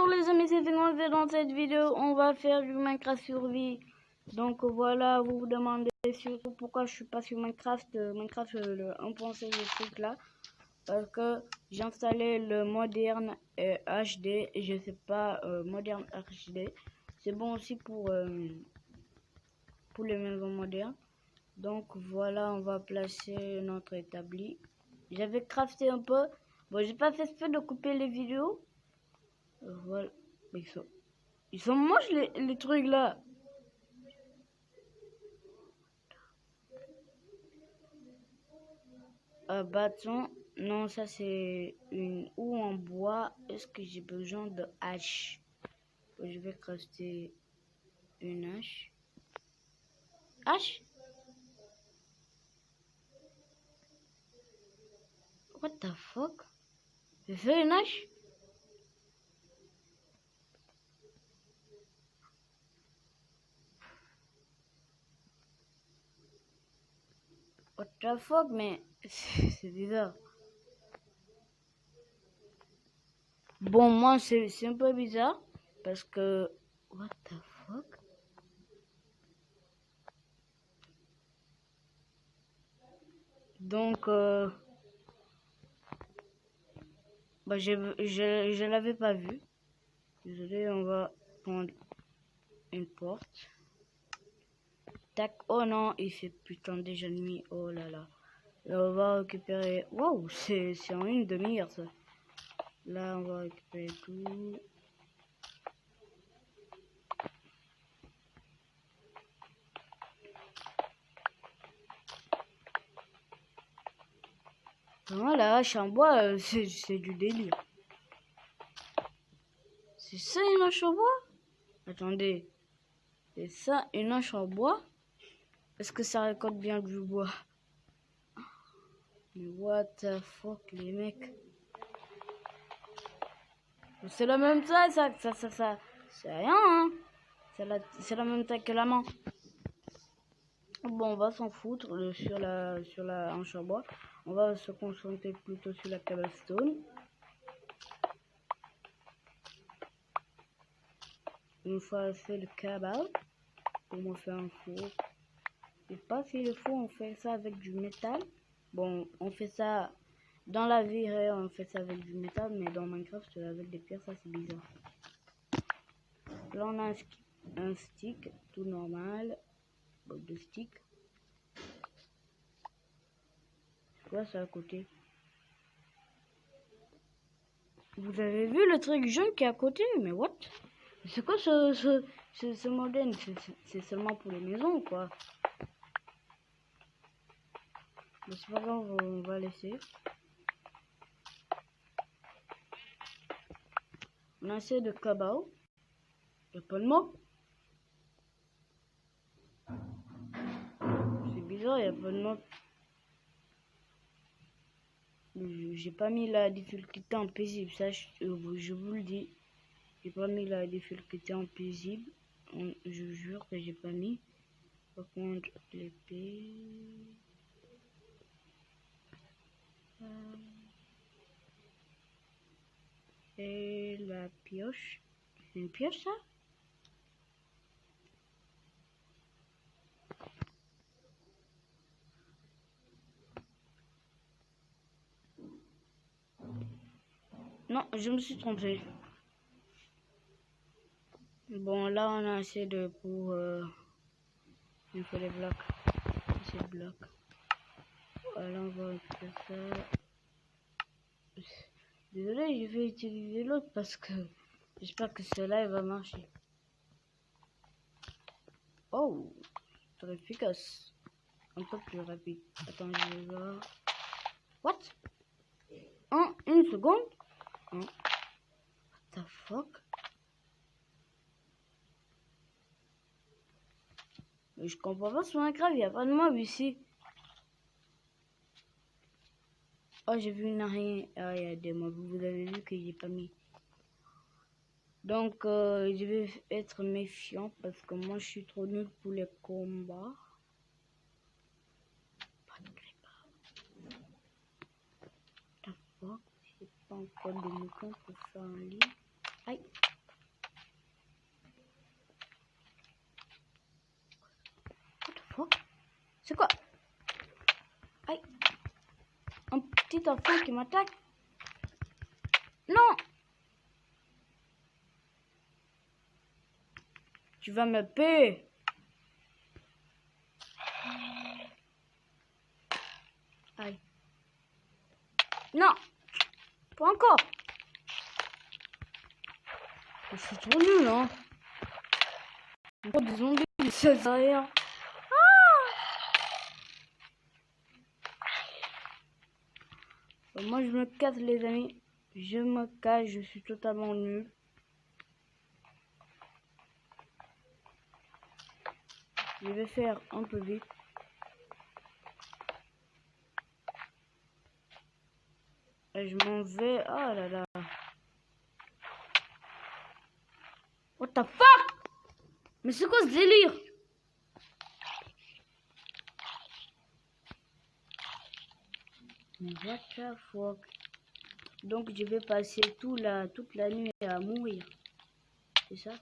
Bonjour les amis, c'est Fingon. Dans cette vidéo, on va faire du Minecraft survie. Donc voilà, vous vous demandez surtout pourquoi je suis pas sur Minecraft, le 1.16 de ce truc là. Parce que j'ai installé le moderne HD, et je sais pas, moderne HD. C'est bon aussi pour les maisons modernes. Donc voilà, on va placer notre établi. J'avais crafté un peu. Bon, j'ai pas fait exprès de couper les vidéos. Voilà. Ils sont moches les trucs là. Bâton. Non, ça c'est une ou en bois. Est-ce que j'ai besoin de hache? Je vais crafter une hache. Hache? What the fuck? Je fais une hache? What the fuck? Mais c'est bizarre. Bon, moi c'est un peu bizarre parce que what the fuck? Donc bah, je l'avais pas vu. Désolé, on va prendre une porte. Tac. Oh non, il fait putain déjà nuit. Oh là là. Là, on va récupérer. Waouh, c'est en une demi-heure ça. Là, on va récupérer tout. Vraiment, la hache en bois, c'est du délire. C'est ça une hache en bois? Attendez. C'est ça une hache en bois? Est-ce que ça récolte bien du bois? Mais what the fuck, les mecs? C'est la même taille, ça. C'est rien, hein? C'est la même taille que la main. Bon, on va s'en foutre sur la hanche en bois. On va se concentrer plutôt sur la cobblestone. Une fois fait le câble, on va faire un four. Je sais pas si le four on fait ça avec du métal. Bon, on fait ça dans la vie réelle, on fait ça avec du métal, mais dans Minecraft avec des pierres, ça c'est bizarre. Là on a un stick tout normal, deux sticks. C'est quoi ça à côté? Vous avez vu le truc jaune qui est à côté? Mais what? C'est quoi ce modèle? C'est seulement pour les maisons ou quoi? Mais c'est pas grave, on va laisser. On a assez de cabao. Il n'y a pas de mots. C'est bizarre, il n'y a pas de mots. J'ai pas mis la difficulté en paisible, ça je vous le dis. J'ai pas mis la difficulté en paisible. Je jure que j'ai pas mis. Par contre, l'épée. Et la pioche. C'est une pioche ça? Non, je me suis trompée. Bon, là on a assez de pour. Il faut les blocs. Ces blocs. Voilà, on va récupérer ça. Désolé, je vais utiliser l'autre parce que j'espère que cela va marcher. Oh, très efficace. Un peu plus rapide. Attends, je vais voir. What? Une seconde. What the fuck? Mais je comprends pas sur Minecraft, il n'y a pas de mob ici. Oh, j'ai vu une araignée. Ah, il y a des mobs. Vous avez vu que j'ai pas mis. Donc, je vais être méfiant parce que moi, je suis trop nul pour les combats. Pas de creeper. What the fuck? J'ai pas encore de mouton pour faire un lit. Aïe. C'est quoi? Aïe. Un petit enfant qui m'attaque. Non. Tu vas me payer. Aïe. Non. Pas encore. Je suis trop nul, hein. Encore des zombies, des choses derrière. Moi, je me casse, les amis. Je me casse, je suis totalement nul. Je vais faire un peu vite. Et je m'en vais. Oh là là. What the fuck? Mais c'est quoi ce délire? Mais what the fuck? Donc je vais passer toute la nuit à mourir. C'est ça?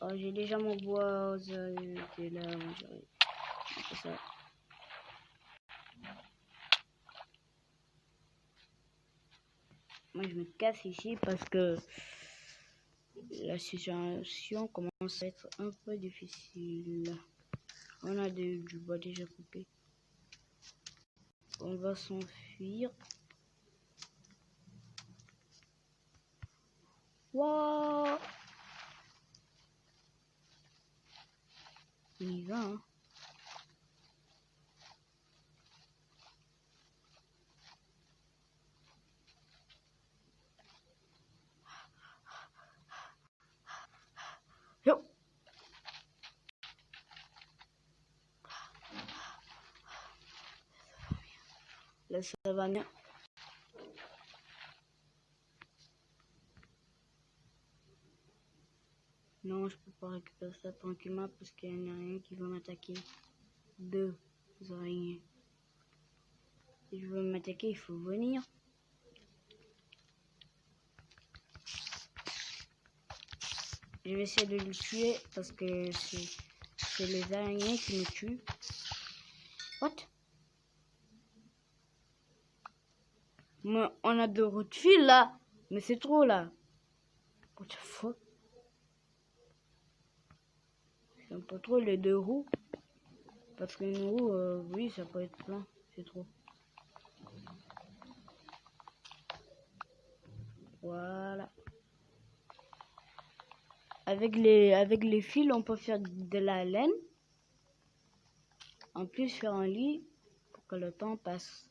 Oh, j'ai déjà mon bois. C'est là. C'est ça. Moi je me casse ici parce que la situation commence à être un peu difficile. On a du bois déjà coupé. On va s'enfuir. Wow! On y va, hein. Yo! Là, ça va bien. Non, je peux pas récupérer ça tranquillement parce qu'il y en a rien qui va m'attaquer. Deux araignées. Si je veux m'attaquer, il faut venir. Je vais essayer de le tuer parce que c'est les araignées qui me tuent. What? Mais on a 2 roues de fil là. Mais c'est trop là. What the fuck? J'aime pas trop les 2 roues. Parce qu'une roue, oui, ça peut être plein. C'est trop. Voilà. Avec les fils, on peut faire de la laine. En plus, faire un lit pour que le temps passe.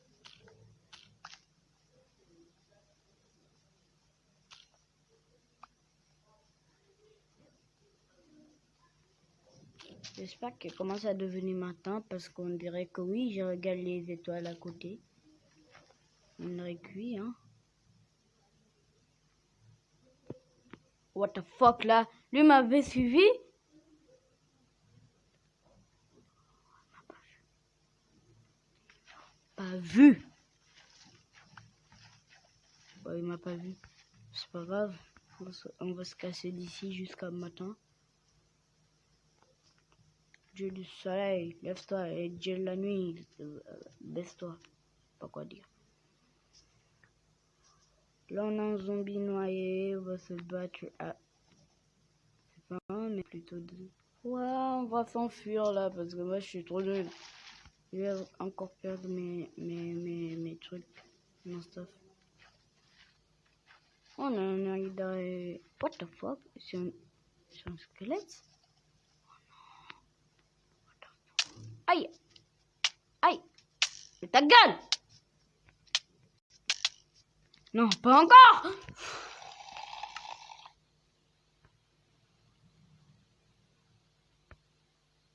J'espère qu'il commence à devenir matin parce qu'on dirait que oui, je regarde les étoiles à côté. On dirait que oui, hein. What the fuck là? Lui m'avait suivi? Pas vu. Ouais, il m'a pas vu. C'est pas grave. On va se casser d'ici jusqu'à matin. Dieu du soleil, lève-toi. Et Dieu de la nuit, baisse-toi. Pas quoi dire. Là, on a un zombie noyé. On va se battre à... C'est pas un, mais plutôt 2. Ouais, on va s'enfuir là parce que moi, je suis trop nul. Je vais encore perdre mes trucs, mon stuff. On a un arrière. What the fuck? C'est un squelette? Aïe! Aïe! Mais ta gueule! Non, pas encore!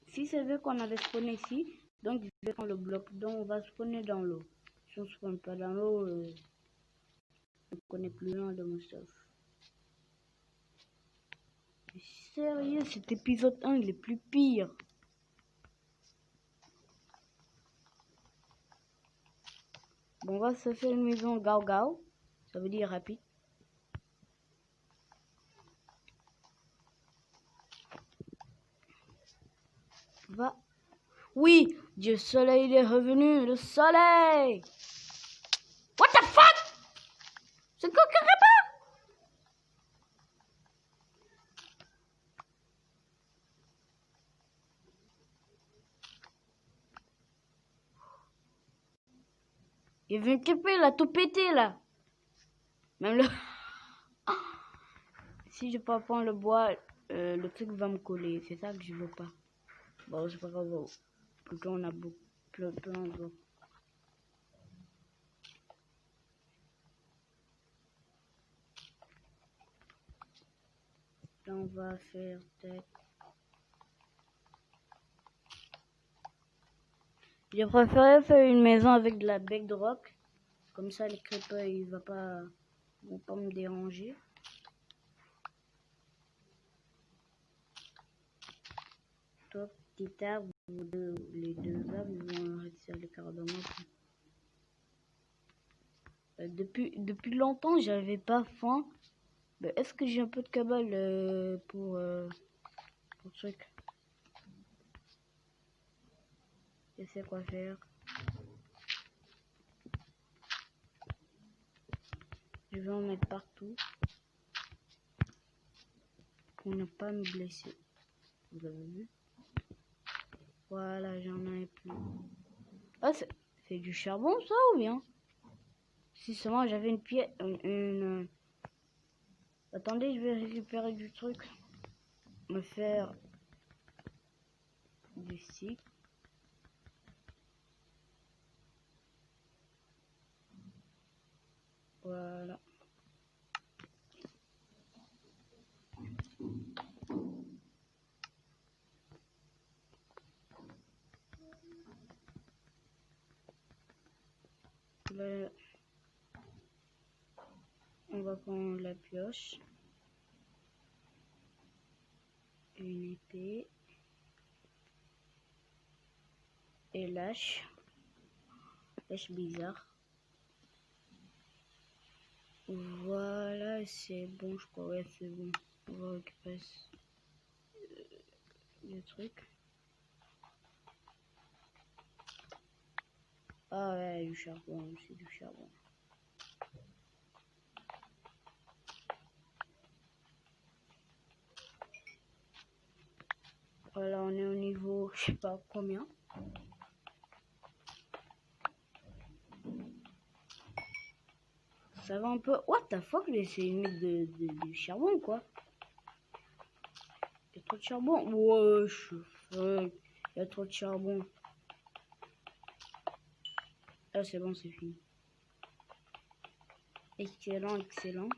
Si c'est vrai qu'on avait spawné ici, donc je vais prendre le bloc. Donc on va spawner dans l'eau. Si on ne spawn pas dans l'eau, on ne connaît plus loin de mon stuff. Mais sérieux, cet épisode 1 il est plus pire. Bon, on va se faire une maison gao gao. Ça veut dire rapide. Oui, Dieu soleil, il est revenu, le soleil. What the fuck? C'est quoi que il vient de taper, il a tout pété là. Même le... Si je peux pas prendre le bois, le truc va me coller. C'est ça que je veux pas. Bon, c'est pas grave. Plutôt on a beaucoup, plein de bois. Là, on va faire peut-être... Je préférais faire une maison avec de la bec de roc. Comme ça, les creepers, ils vont pas me déranger. Toi, petit arbre, les deux arbres, ils vont retirer les cardamome. Depuis longtemps, j'avais pas faim. Est-ce que j'ai un peu de cabale pour le truc? Je sais quoi faire. Je vais en mettre partout pour ne pas me blesser. Vous avez vu? Voilà, j'en ai plus. Ah, c'est du charbon ça ou bien? Si seulement j'avais une pièce, Attendez, je vais récupérer du truc. Me faire du cycle. Voilà. Là, on va prendre la pioche. Une épée. Et lâche. Lâche bizarre. Voilà, c'est bon, je crois. Ouais, c'est bon. On va récupérer le truc. Ah ouais, du charbon, c'est du charbon. Voilà, on est au niveau, je sais pas combien. Ça va un peu. What the fuck, c'est une mettre du charbon quoi. Il y a trop de charbon. Wesh, fuck. Il y a trop de charbon. Ah, c'est bon, c'est fini. Excellent, excellent.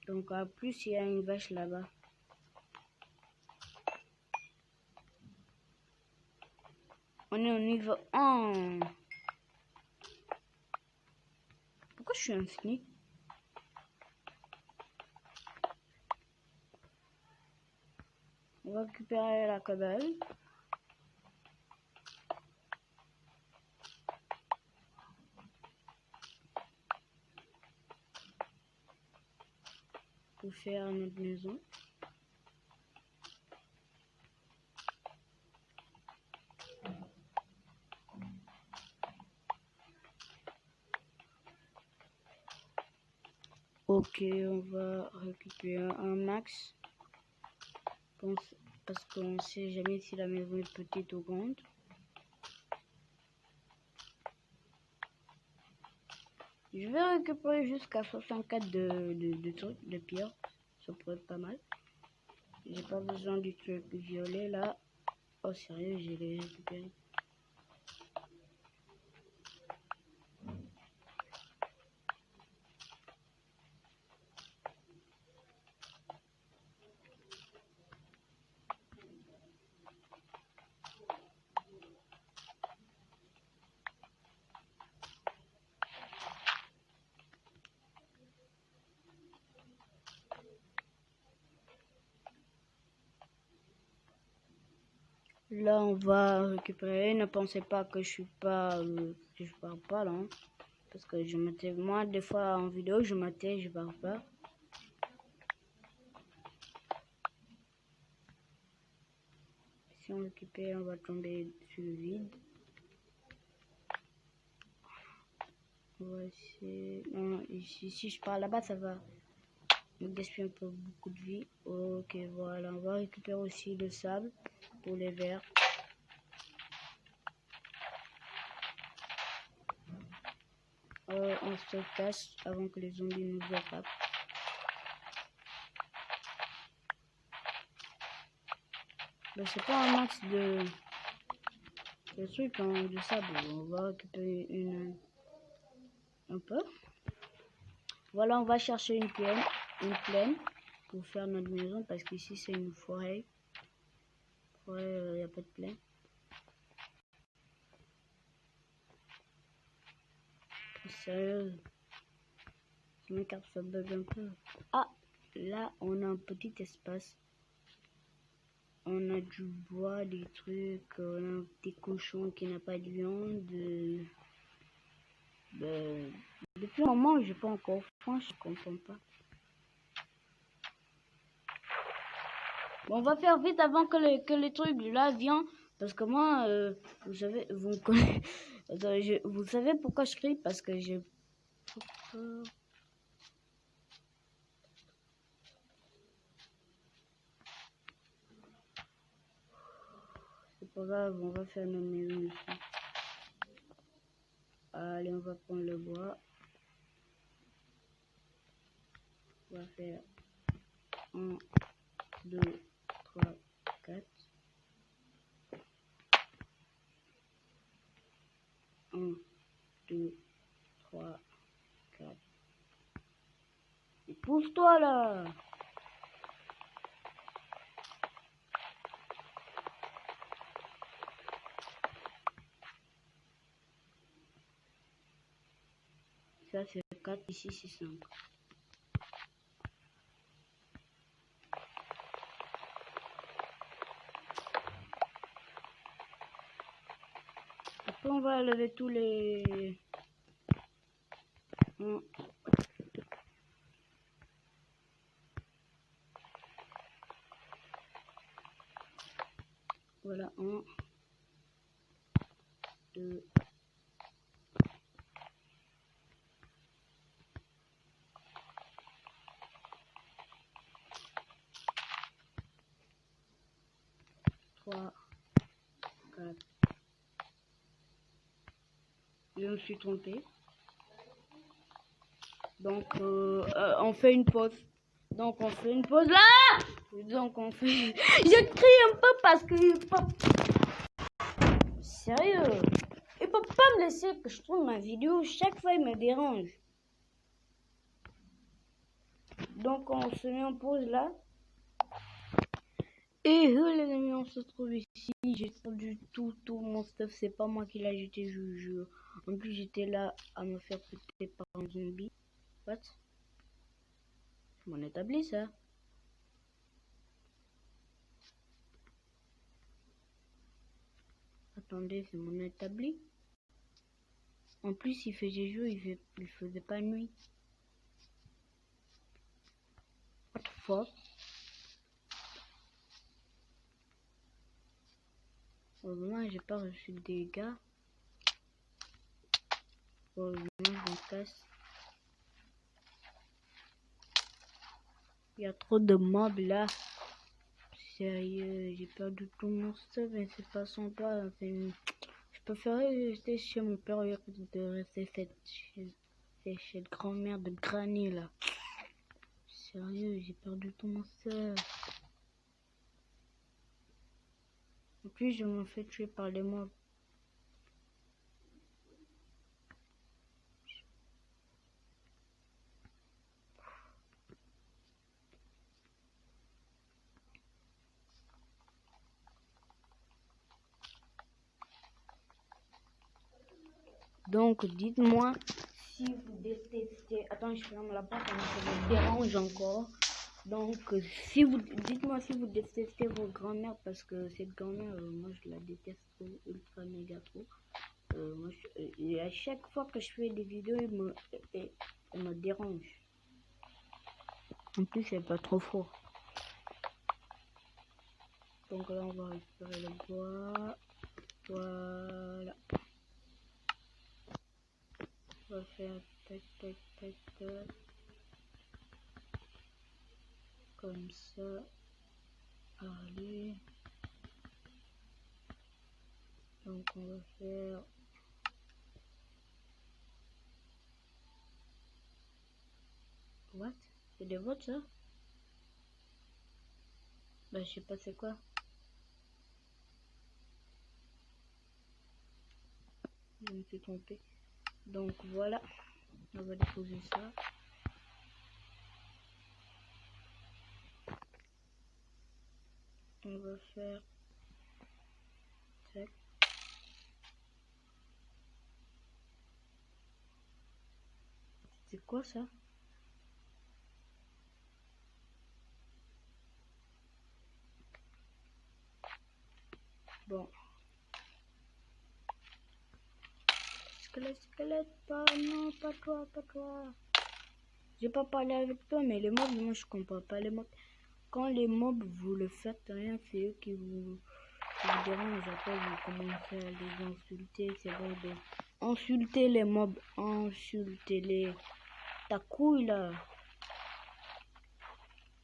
Donc, en plus, il y a une vache là-bas. On est au niveau 1. Pourquoi je suis infini? On va récupérer la cabale. Pour faire notre maison. Ok, on va récupérer un max. Parce qu'on ne sait jamais si la maison est petite ou grande. Je vais récupérer jusqu'à 64 de trucs, de pierre. Ça pourrait être pas mal. J'ai pas besoin du truc violet là. Oh sérieux, j'ai les récupéré. Là, on va récupérer. Ne pensez pas que je suis pas, que je parle pas là, hein. Parce que je mettais, moi, des fois en vidéo, je mettais, je parle pas. Si on récupère, on va tomber sur le vide. On va essayer... Non, ici, si je pars là-bas, ça va me gaspiller un peu beaucoup de vie. Ok, voilà. On va récupérer aussi le sable pour les vers. On se cache avant que les zombies nous attaquent. C'est pas un max de trucs hein, de sable. On va récupérer un peu. Voilà, on va chercher une plaine pour faire notre maison parce qu'ici c'est une forêt. Il n'y a pas de plaine. Sérieux, ma carte ça bug un peu. Ah, là on a un petit espace. On a du bois, des trucs, on a un petit cochon qui n'a pas de viande. Depuis un moment, j'ai pas encore faim, je comprends pas. Bon, on va faire vite avant que les trucs là viennent, parce que moi, vous savez, vous me connaissez. Attends, vous savez pourquoi je crie? Parce que j'ai peur. C'est pas grave, on va faire nos maisons ici. Allez, on va prendre le bois. On va faire 1, 2, 3, 4. 1, 2, 3, 4. Et pousse-toi là! Ça c'est 4, ici c'est 5. Après on va lever tous les... Voilà, 1, 2, 3, 4. Je me suis trompé. Donc on fait une pause. Donc on fait une pause là. Donc on fait... Je crie un peu parce que... Sérieux, il peut pas me laisser que je trouve ma vidéo. Chaque fois il me dérange. Donc on se met en pause là. Et les amis, on se trouve ici. J'ai perdu tout mon stuff. C'est pas moi qui l'ai jeté, je vous jure. En plus j'étais là à me faire péter par un zombie. What? C'est mon établi ça. Attendez, c'est mon établi. En plus il faisait jour, il faisait pas nuit. What the fuck? Heureusement j'ai pas reçu de dégâts. Heureusement je me casse. Il y a trop de mobs là. Sérieux, j'ai perdu tout mon stuff et c'est pas sympa. Je préférais rester chez mon père de rester chez le grand-mère de Granny là. Sérieux, j'ai perdu tout mon stuff. En plus, je me fais tuer par les mobs. Donc, dites-moi si vous détestez... Attends, je ferme la porte, ça me dérange encore. Donc, dites-moi si vous détestez vos grand-mères parce que cette grand-mère, moi je la déteste trop, ultra méga trop. Et à chaque fois que je fais des vidéos, elle me dérange. En plus, elle est pas trop fort. Donc là, on va récupérer le bois. Voilà. On va faire tac, tac, tac, tac. Comme ça. Allez. Donc on va faire... What? C'est des votes ça? Bah je sais pas c'est quoi. Je me suis trompé. Donc voilà. On va déposer ça. On va faire... Tac. C'est quoi ça? Bon. Squelette, squelette, pas, non, pas toi, pas toi. J'ai pas parlé avec toi, mais les mobs, moi je comprends pas les mobs. Quand les mobs, vous le faites rien, c'est eux qui vous dérangent. Après, vous commencez à les insulter, c'est bon de insulter les mobs, insultez-les. Ta couille là.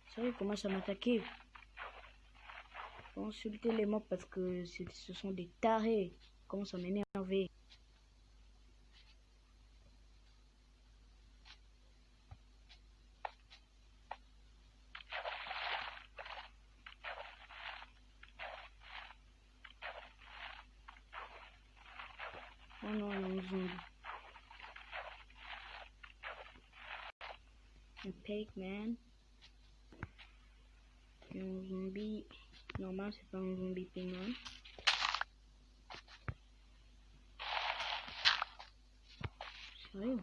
Sérieux, ils commencent à m'attaquer. Insulter les mobs parce que ce sont des tarés. Ils commencent à m'énerver. Oh non, un zombie. Un pigman. Un zombie. Normal, c'est pas un zombie pigman. Sérieux.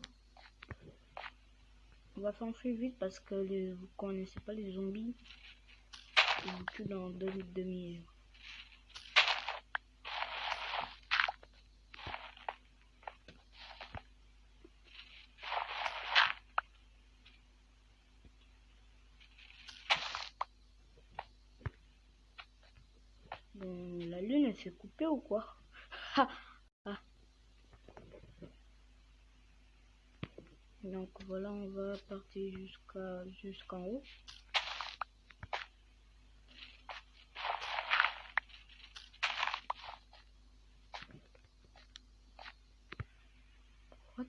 On va s'enfuir vite parce que vous connaissez pas les zombies. Ils vous tuent dans 2 demi-heures. Bon, la lune elle s'est coupée ou quoi? Ha, ha. Donc voilà, on va partir jusqu'en haut. What?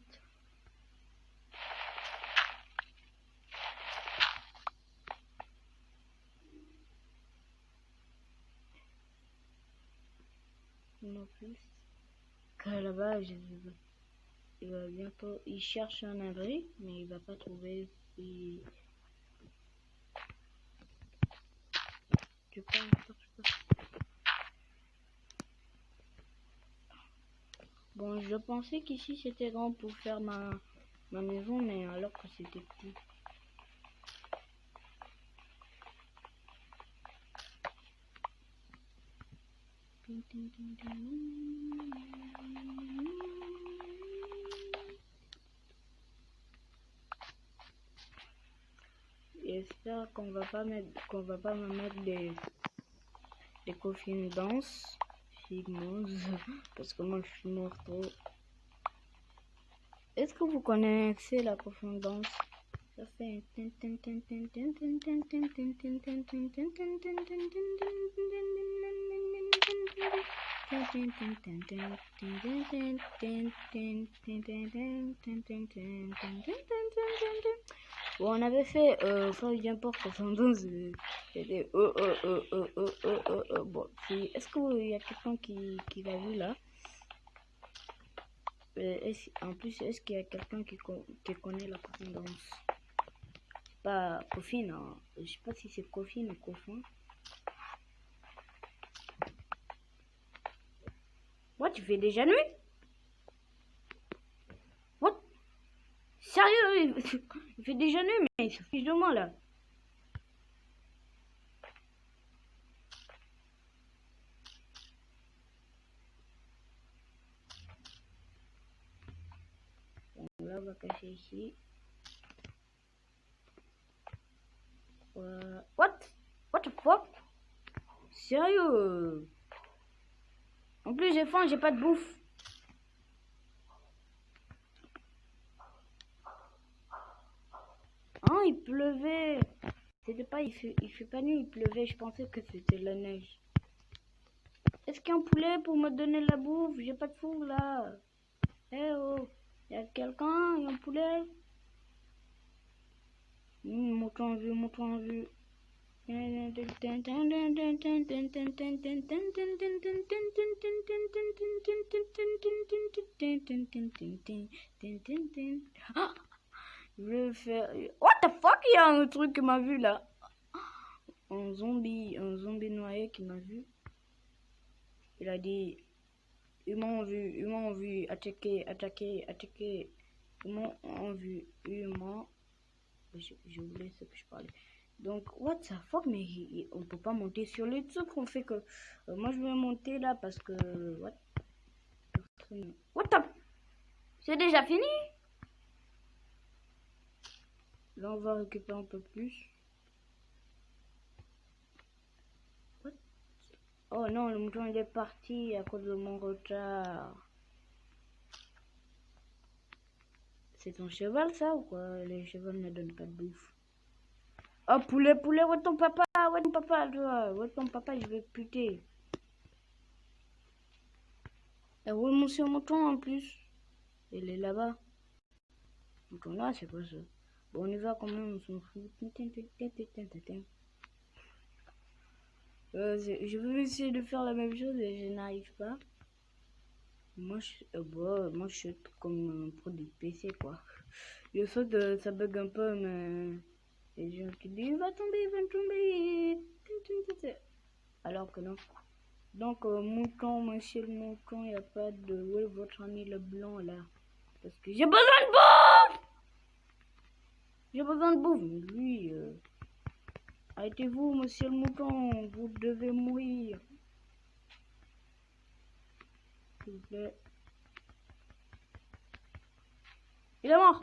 Non plus. Que là-bas, il va bientôt. Il cherche un abri, mais il va pas trouver. Tu peux Bon, je pensais qu'ici c'était grand pour faire ma maison, mais alors que c'était petit. J'espère qu'on va pas me mettre des coffines denses, figmoses, parce que moi je suis mort trop. Est-ce que vous connaissez la coffine dense? Ça fait bon, on avait fait ça vient pas profondeur, c'était bon, est-ce qu'il y a quelqu'un qui l'a vu là? En plus, est-ce qu'il y a quelqu'un qui connaît la profondeur? Pas coffine, hein. Je sais pas si c'est coffine ou coffin. What, tu fais déjà nuit? What? Sérieux, il fait déjà nuit, mais il se fiche de moi là. Bon, là, on va cacher ici. What? What the fuck? Sérieux? En plus, j'ai faim, j'ai pas de bouffe. Ah, il pleuvait. C'était pas, il fait pas nuit, il pleuvait. Je pensais que c'était la neige. Est-ce qu'il y a un poulet pour me donner la bouffe? J'ai pas de four là. Eh oh, y a quelqu'un? Y a un poulet? Mouton vu, mouton vu. Ah, je vais faire. What the fuck? Il y a un truc qui m'a vu là. Un zombie noyé qui m'a vu. Il a dit, ils m'ont vu, attaquer. Ils m'ont vu, j'ai oublié ce que je parlais. Donc, what the fuck, mais on peut pas monter sur les trucs, on fait que... moi, je vais monter là parce que... What the... C'est déjà fini? Là, on va récupérer un peu plus. What? Oh non, le mouton il est parti à cause de mon retard. C'est ton cheval ça ou quoi? Les chevaux ne donnent pas de bouffe. Oh poulet, où est ton papa? Où est ton papa toi? Où est ton papa? Je vais puter. Et où est monsieur mouton en plus? Il est là-bas. Mouton là, c'est quoi ça? Bon, on y va quand même, on s'en fout. Je veux essayer de faire la même chose et je n'arrive pas. Moi, moi, je suis comme un produit PC, quoi. Je sais que ça bug un peu, mais les gens qui disent, il va tomber. Alors que non. Donc, mouton, monsieur le mouton, il n'y a pas de... Où est votre ami le blanc, là? Parce que j'ai besoin de bouffe! J'ai besoin de bouffe. Lui, arrêtez-vous, monsieur le mouton, vous devez mourir. S'il vous plaît. Il est mort!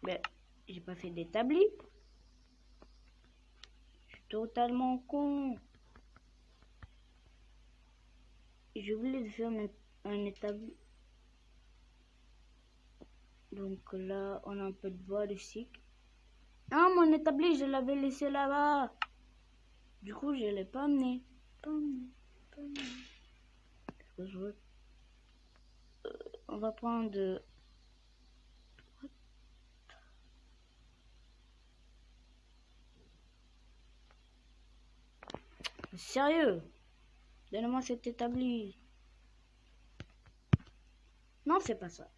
Mais j'ai pas fait d'établi. Je suis totalement con. Je voulais faire un établi. Donc là, on a un peu de bois de cycle. Ah, mon établi, je l'avais laissé là-bas. Du coup, je l'ai pas amené. On va prendre... Sérieux? Donne-moi cet établi. Non, c'est pas ça.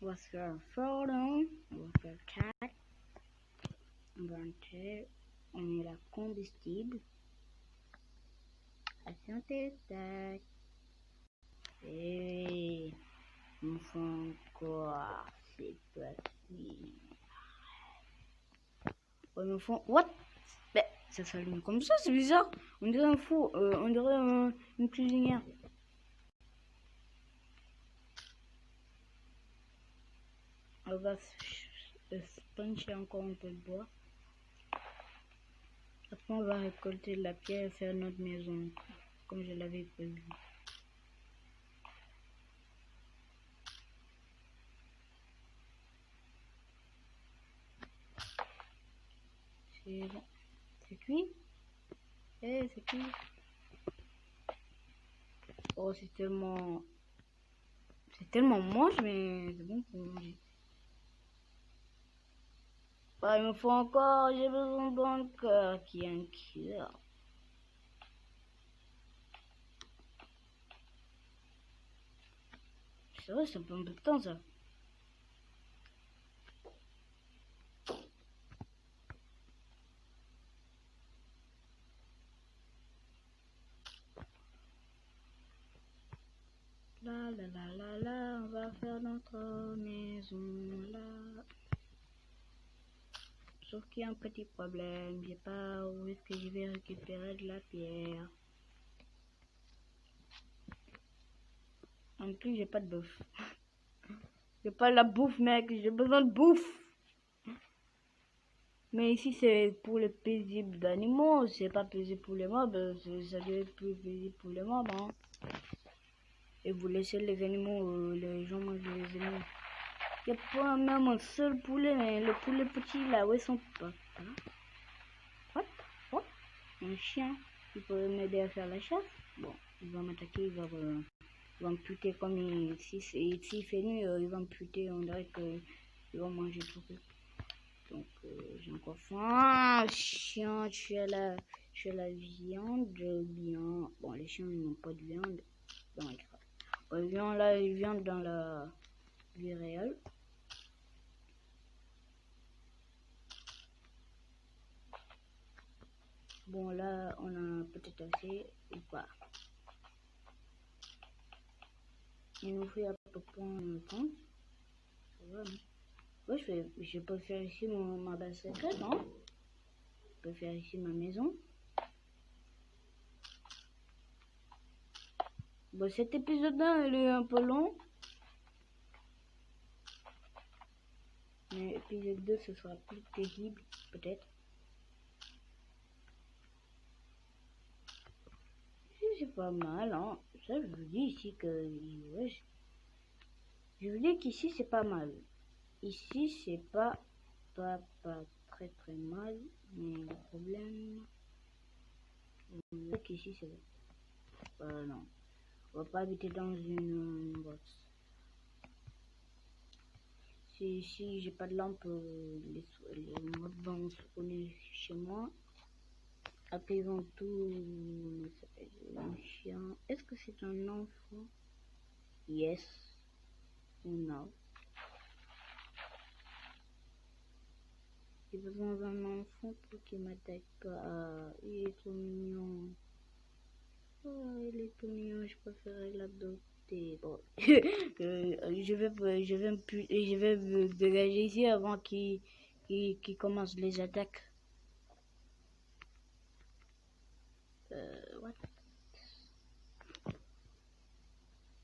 On va faire Fordon. On va faire 4. On va entrer. On met la combustible. Patientez, tac. Et on fait encore. C'est possible. On me font. What? Mais ça s'allume comme ça, c'est bizarre. On dirait un four. On dirait une cuisinière. On va puncher encore un peu de bois. Après, on va récolter la pierre et faire notre maison, comme je l'avais prévu. C'est bon. C'est cuit? Eh, c'est cuit. Oh, c'est tellement... C'est tellement moche, mais c'est bon pour manger. Bah, il me faut encore... J'ai besoin d'un cœur qui est un cœur. C'est vrai, ça prend un peu de temps, ça. On va faire notre maison là. Sauf qu'il y a un petit problème. J'ai pas où est-ce que je vais récupérer de la pierre. En plus, j'ai pas de bouffe. J'ai pas la bouffe, mec. J'ai besoin de bouffe. Mais ici, c'est pour les paisibles d'animaux. C'est pas paisible pour les mobs. Ça doit être plus paisible pour les mobs. Hein. Et vous laissez les animaux, les gens mangent les animaux. Il n'y a pas même un seul poulet, mais le poulet petit là, où est son papa? What? What? Un chien qui peut m'aider à faire la chasse? Bon, il va m'attaquer, il va me puter comme s'il fait nuit, il va me puter, on dirait qu'il va manger tout. Donc j'ai encore faim. Chien, tu as la viande, bien. Bon, les chiens n'ont pas de viande dans Minecraft. Ils viennent dans la vie réelle. Bon, là, on a peut-être assez ou pas. Il nous fait à peu près un temps. Ça va, non? Ouais, je peux faire ici ma base secrète, non? Je peux faire ici ma maison. Bon, cet épisode-là, il est un peu long. Mais épisode 2, ce sera plus terrible, peut-être. C'est pas mal, hein. Ça, je vous dis ici que... Ouais, je vous dis qu'ici, c'est pas mal. Ici, c'est pas très mal. Mais le problème... qu'ici, c'est... non. On va pas habiter dans une box. Si j'ai pas de lampe, les mobs vont se connaître chez moi. Après, ils vont tout... Un chien. Est-ce que c'est un enfant? Yes. Ou non. J'ai besoin d'un enfant pour qu'il m'attaque pas. Il est trop mignon. Oh, il est tout mignon, je préférerais l'adopter. Bon. Je vais me dégager ici avant qu'il commence les attaques. What?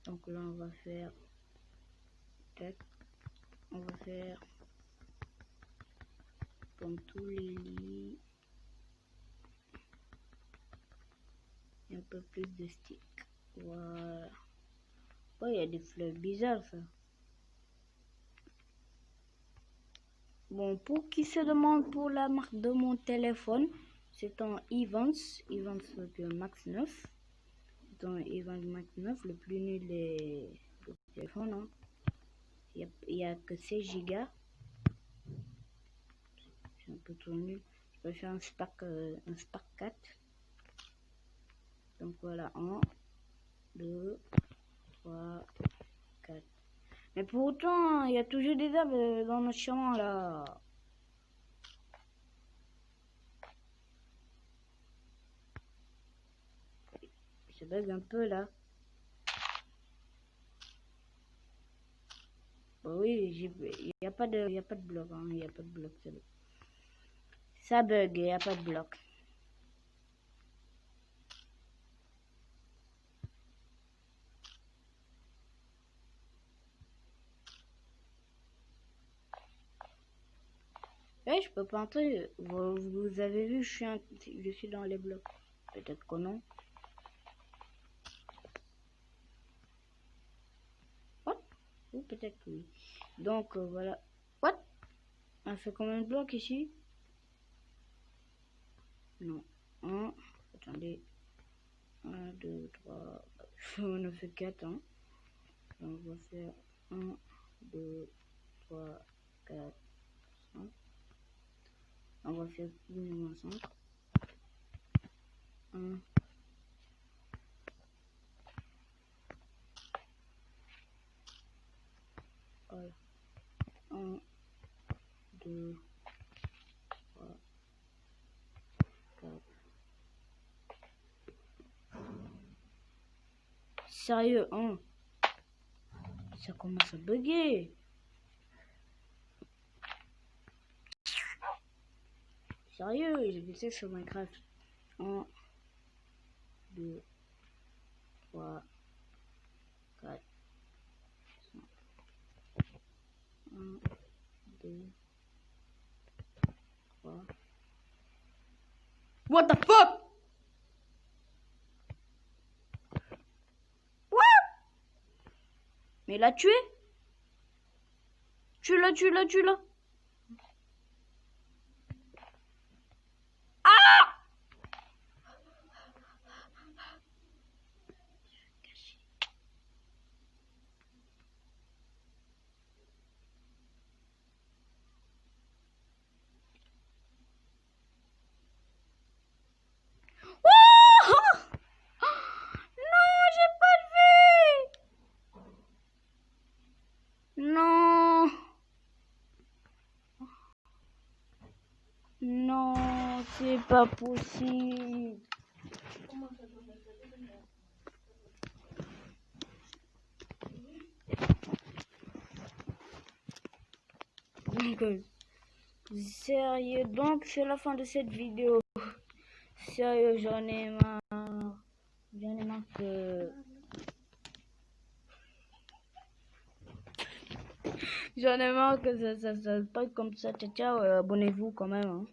Donc là, on va faire... Tac. On va faire... Comme tous les lits. Un peu plus de stick. Voilà. Oh, il y a des fleurs bizarres, ça. Bon, pour qui se demande pour la marque de mon téléphone, c'est un Evans Max 9. C'est un Evans Max 9, le plus nul des téléphones. Hein. Il y a que 16 Go. C'est un peu trop nul. Je peux faire un Spark 4. Donc voilà, 1, 2, 3, 4. Mais pourtant, il y a toujours des arbres dans notre chemin là. Ça bug un peu là. Oh oui, il n'y a pas de bloc, hein. Il n'y a pas de bloc. Ça bug, il n'y a pas de bloc. Ouais, je peux pas entrer. Vous avez vu, je suis dans les blocs. Peut-être que non. What? Ou peut-être que oui. Donc voilà. What? On fait combien de blocs ici? Non. 1. Attendez. 1, 2, 3. On a fait 4. Hein. On va faire 1, 2, 3, 4, 5. On va faire minimum 5. 1. Voilà. 1, 2, 3, 4. Sérieux, hein? Ça commence à bugger. Sérieux, j'ai vu ça sur Minecraft. 1, 2, 3, 4, 1, 2, 3. What the fuck? What? Mais il l'a tué? Tue-le. Ah! Oh! Non, j'ai pas vu. Non. Non, c'est pas possible. Donc, sérieux, donc c'est la fin de cette vidéo. Sérieux, j'en ai marre. J'en ai marre que... J'en ai marre que ça se passe comme ça. Ciao, ciao, abonnez-vous quand même. Hein.